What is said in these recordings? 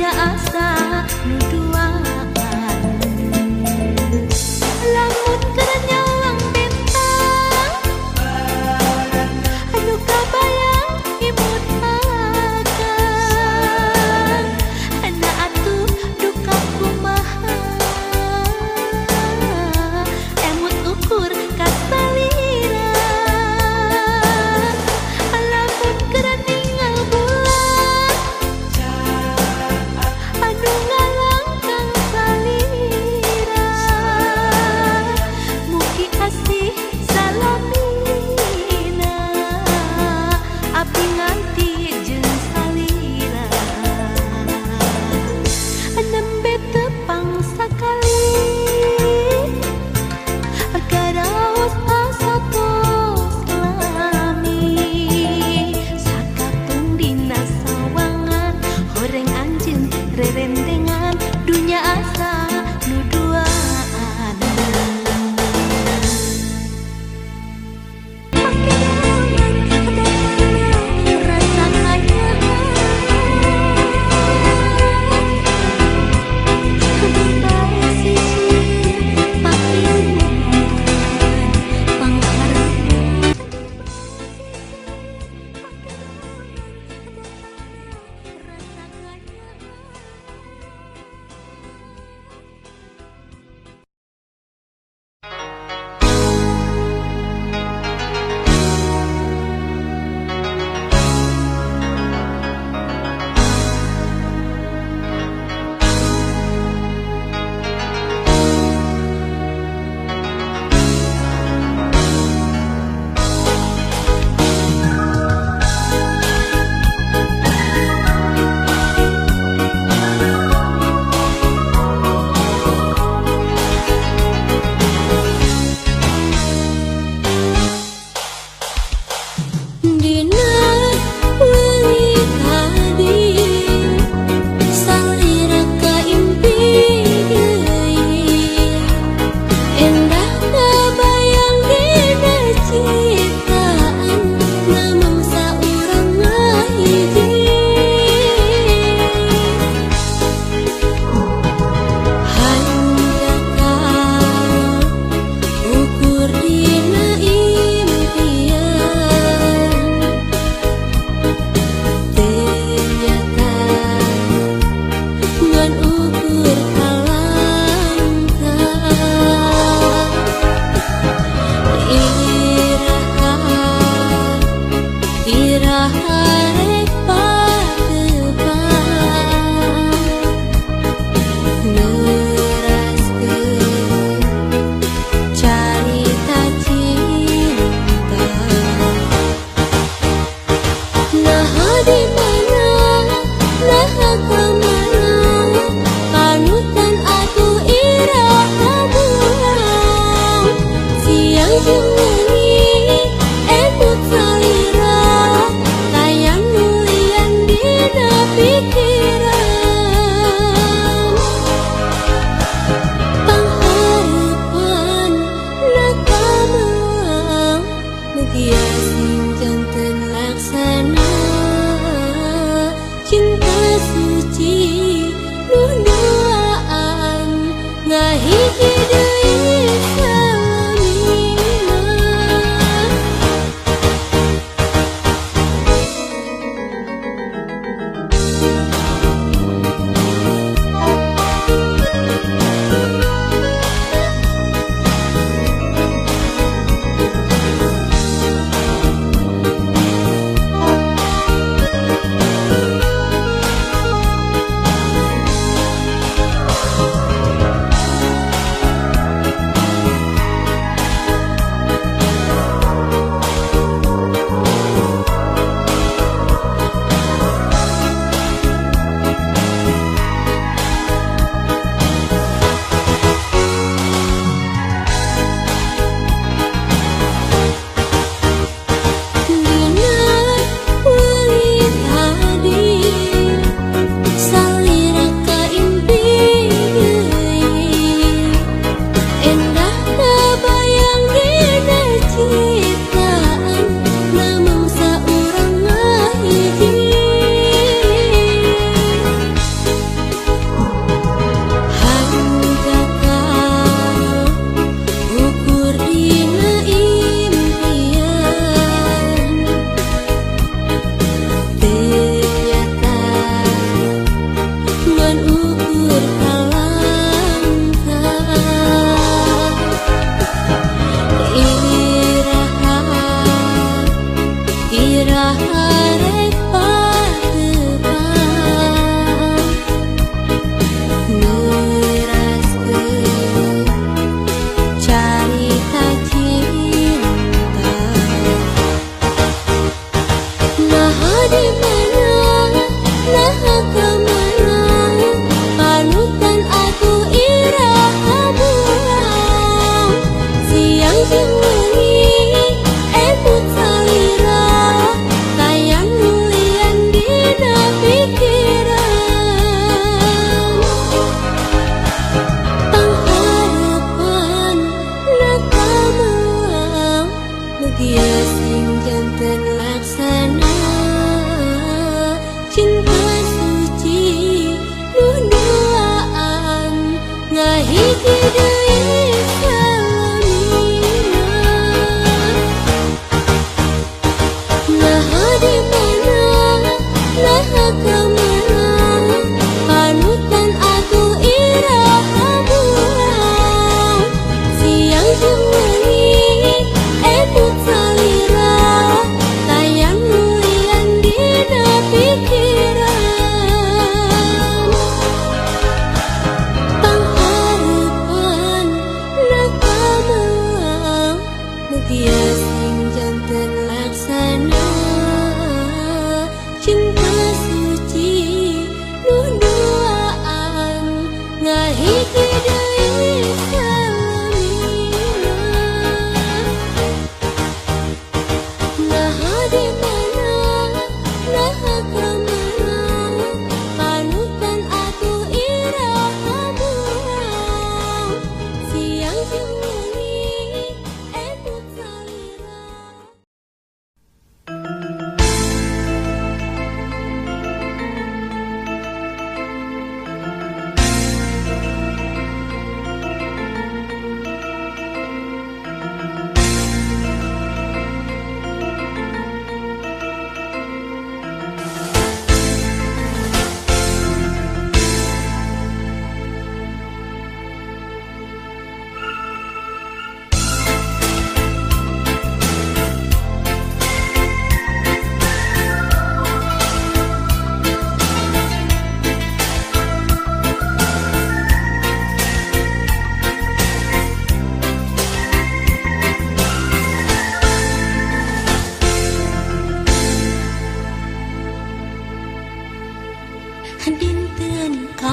dunya asa nuduaan lamun keur nyawang bentang anu kabayang imut akan ana atuh duka kumaha emut ukur kasalira lamun keur ningal bulan anu ngalangkang salira mugi asih salamina abdi nganti jeung salira nembe tepang sakali garaos asa tos lami sakapung dina sawangan horeng anjeun rerendengan dunya asa nuduaan rasa kaya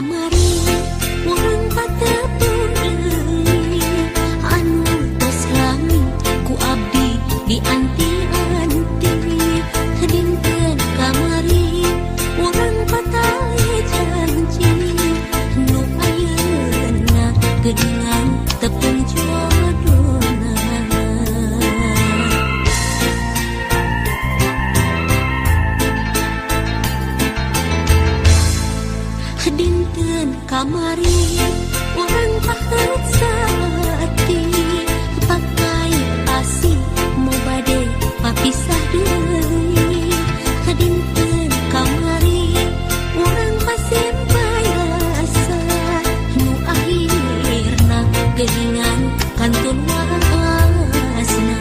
kamari urang patepung deui anu tos lami ku abdi dianti-anti dinten kamari urang patali janji nu ayeuna geuningan tepung jodohna dinten kamari urang paheut saati pakai asih mau bade papisah deui dinten kamari urang pasimpay rasa nu akhirna geuningan kantun waasna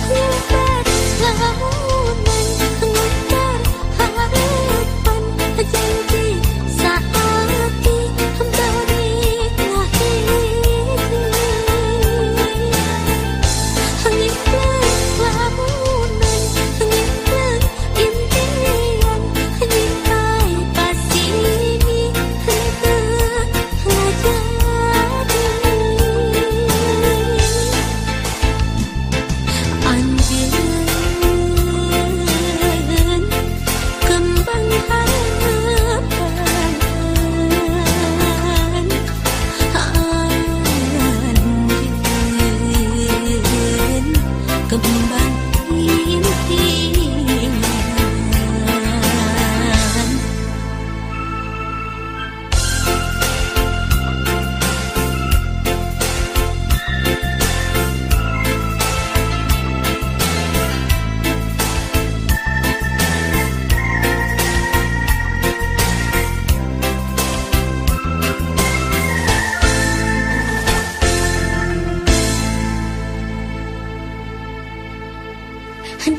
ngubar lamunan ngubar harapan janji saati balik lahir ngiklan lamunan ngiklan impian nyimpai pasini henteu ngajadi anjeun kembang harapan anjeun kembang impian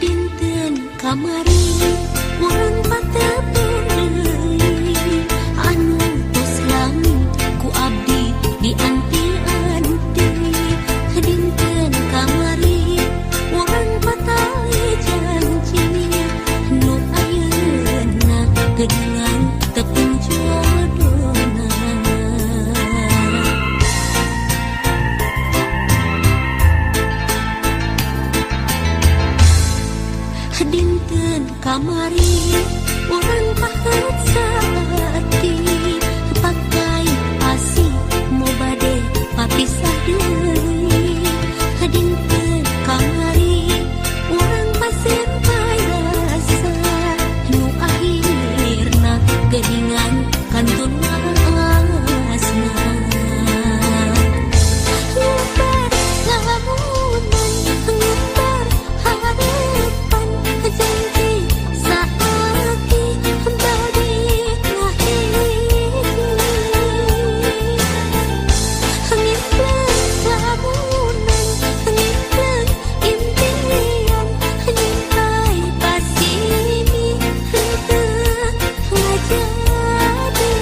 dinten kamari urang patepung deui anu tos lami ku abdi dianti-anti dinten kamari urang patali janji nu ayeuna geuningan tepung jodohna dinten kamari urang paheut saati pakai asih mau bade papisah deui dinten kamari urang pasimpay rasa nu akhirna geuningan kantun waasna ngubar lamunan ngubar harapan janji saati balik lahir ngiklan lamunan ngiklan impian nyimpai pasini henteu ngajadi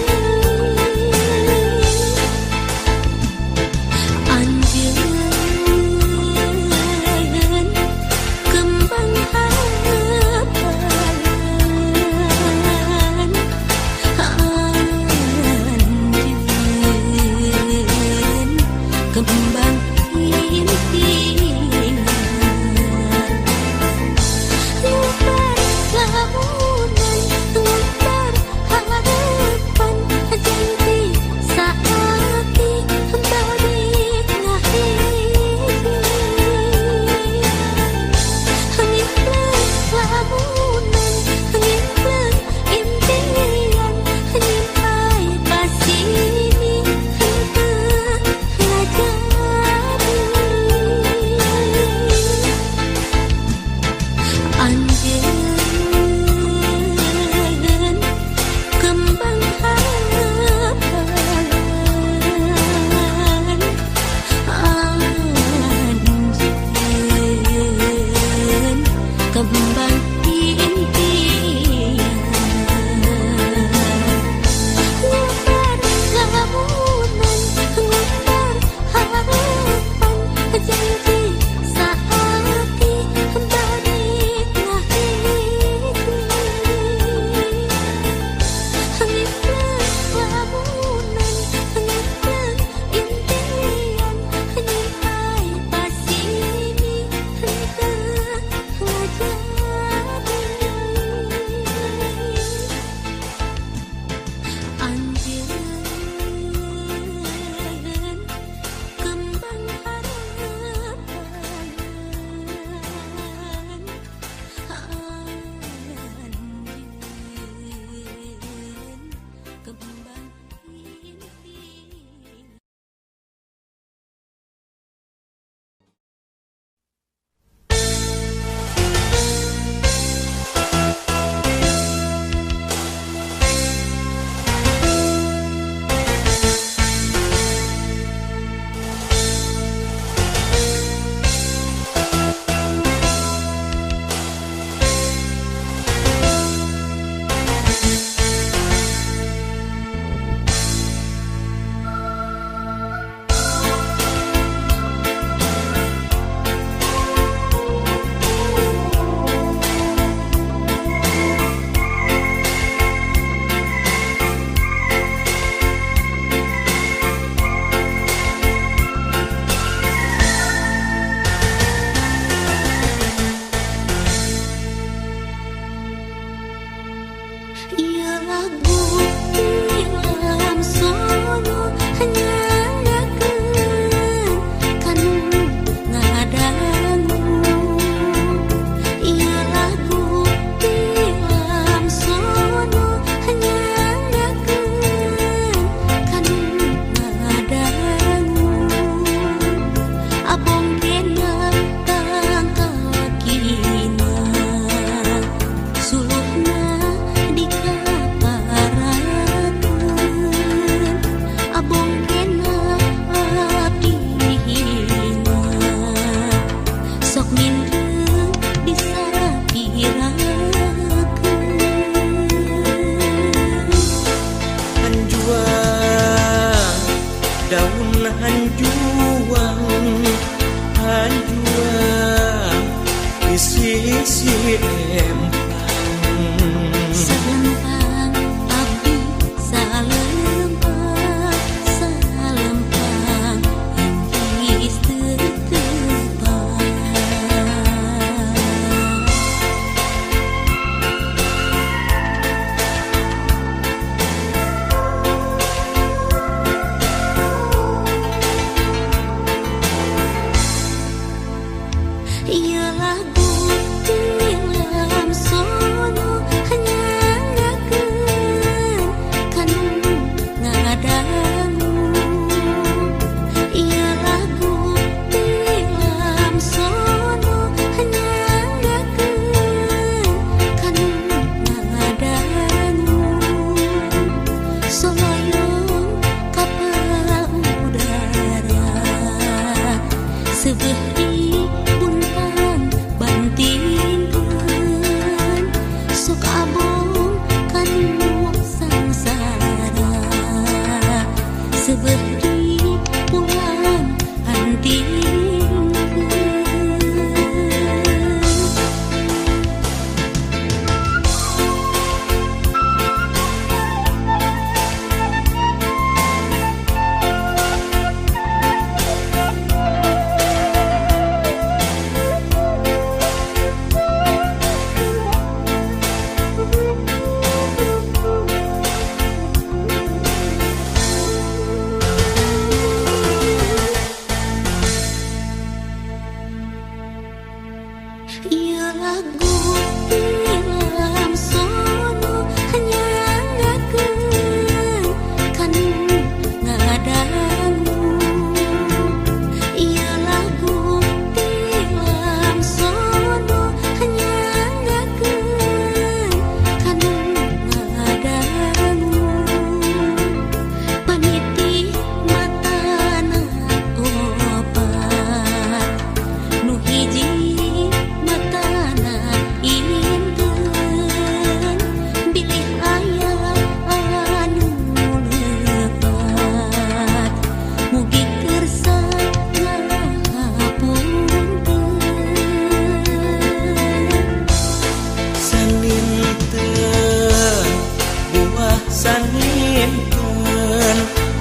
saminten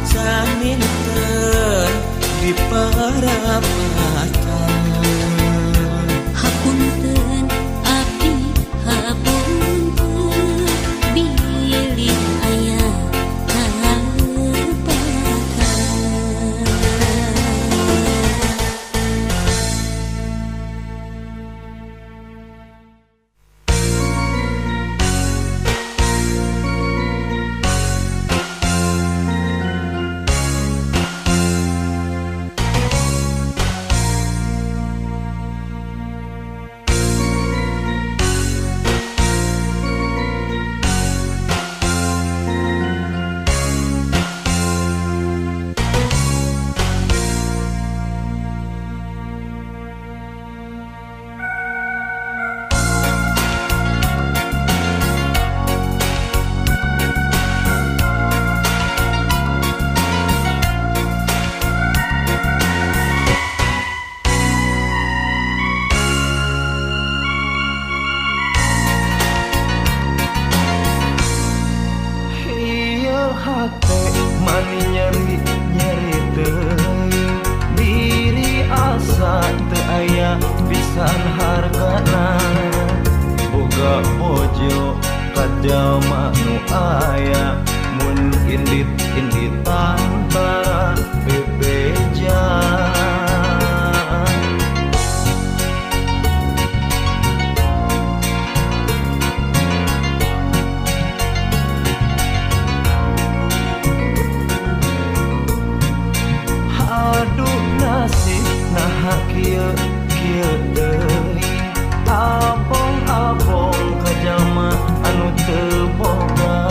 saminten di parapatan Hapunten abdi hapunten bilih aya kalepatan Ieu hate mani nyeri teuing diri asa teu aya pisan hargana boga bojo kajama nu aya mun indit-inditan bara bebeja aduh nasib nah kieu teuing abong-abong kajama anu teu boga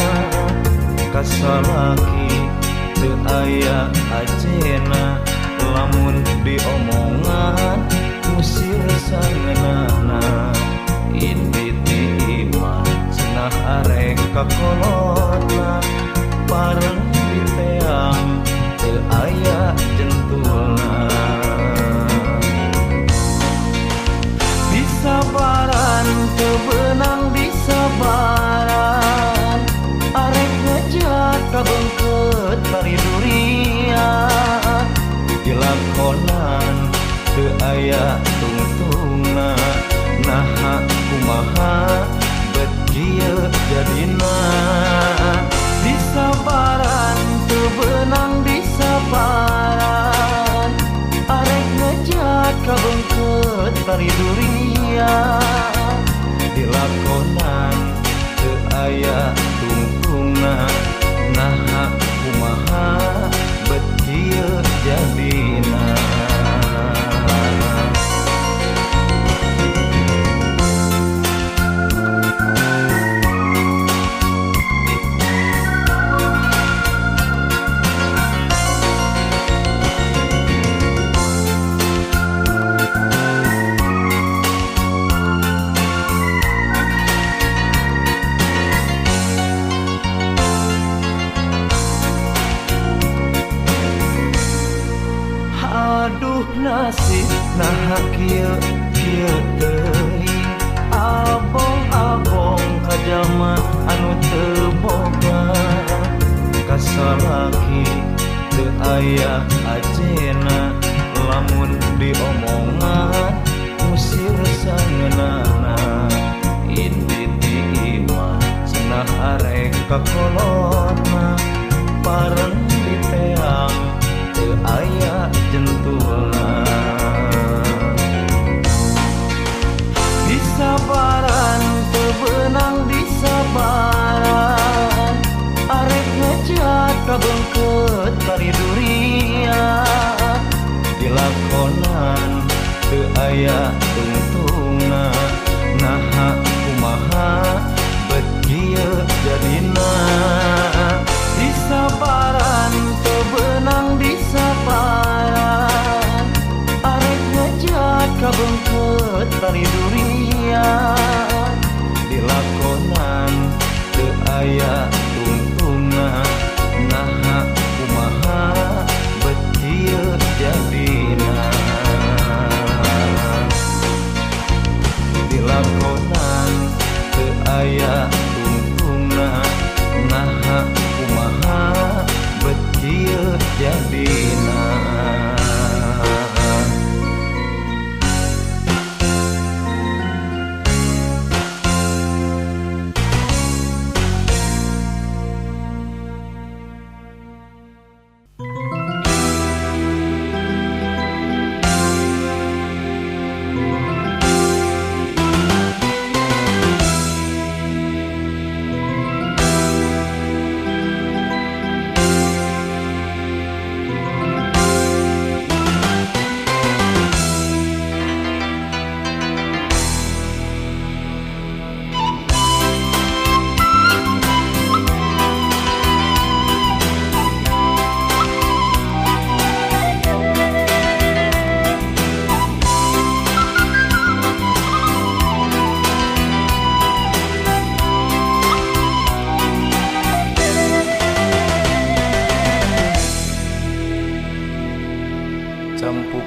kasalaki teu aya ajena lamun diomongan musir sangeunana indit imah cenah arek kakolotna pareng diteang teu aya jentulna disabaran teu beunang disabaran arek ngejat kabeungkeut bari durian dilakonan teu aya tungtungna naha kumaha bet kieu jadina disabaran teu beunang disabaran arek ngejat kabeungkeut bari durian dilakonan teu aya tungtungna naha kumaha bet kieu jadina aduh nasib nah kieu teuing abong-abong kajama anu teu boga kasalaki teu aya ajena lamun diomongan musir sangeunana indit imah cenah arek kakolotna pareng diteang teu aya jentulna disabaran teu beunang disabaran arek ngejat kabeungkeut bari durian dilakonan teu aya tungtungna naha kumaha bet kieu jadina disabaran teu beunang disabaran arek ngejat kabeungkeut bari durian dilakonan teu aya tungtungna naha kumaha bet kieu jadina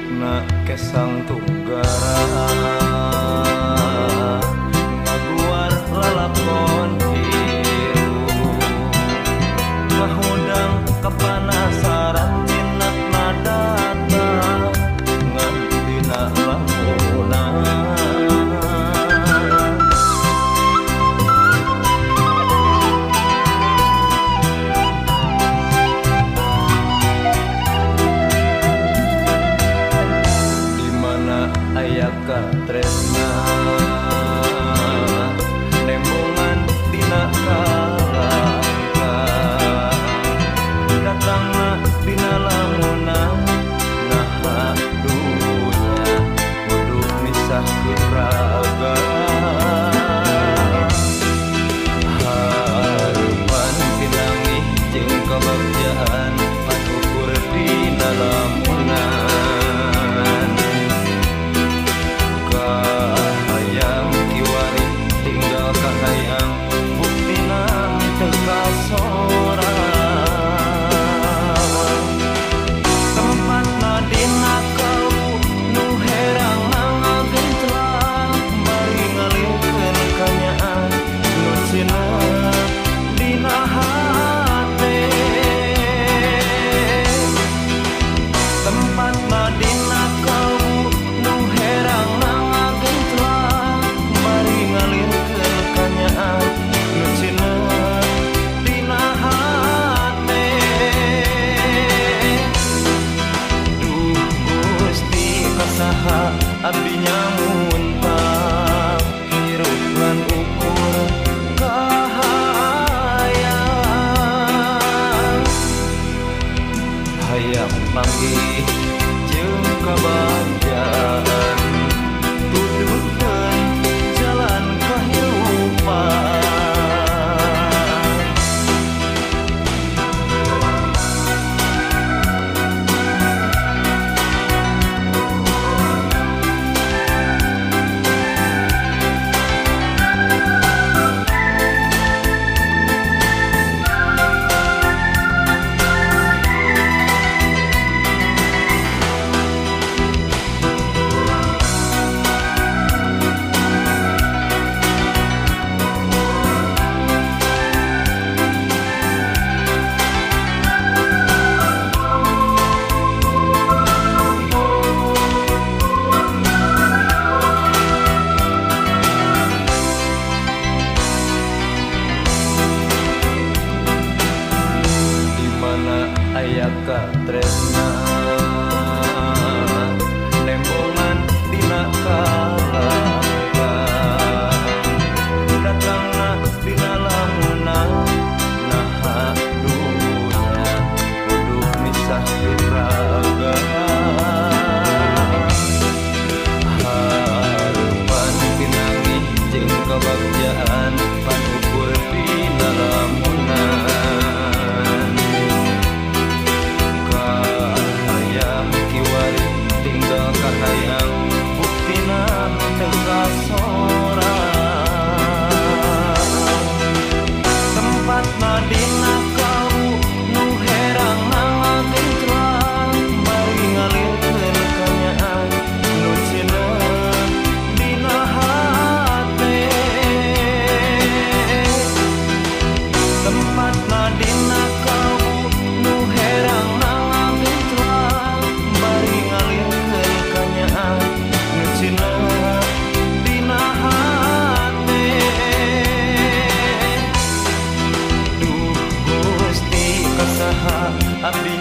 na kesang tunggara ngaguar lalakon hiru mahudang kapanasaran minat nadata ngan dina lamunan aya katresna nembongan dina kalangka datangna dina lamunan naha dunya kudu misah raga harupan pinangih jeung kabagjaan patukur dina lamunan kahayang buktina teka sorang tempatna dina kalbu nu herang ngagentlang bari ngalingkeun kanyaan nu cenah dina hate tempatna dina kalbu nu herang ngagentlang bari ngalingkeun abdi nyamuntang hirup ngan ukur kahayang hayang panggih jeung kabagjaan tuduhkeun jalan kahirupan aya katresna nembongan dina kalangka datangna dina lamunan naha dunya kudu misah raga harupan pinangih jeung kabagjaan panukur dina lamunan kahayang buktina teka sorang tempatna dina kalbu nu herang ngagentlang bari ngalingkeun kanyaan nu cenah dina hate tempatna dina kalbu nu herang ngagentlang bari ngalingkeun kanyaan nu cenah dina hate duh Gusti kasaha abdi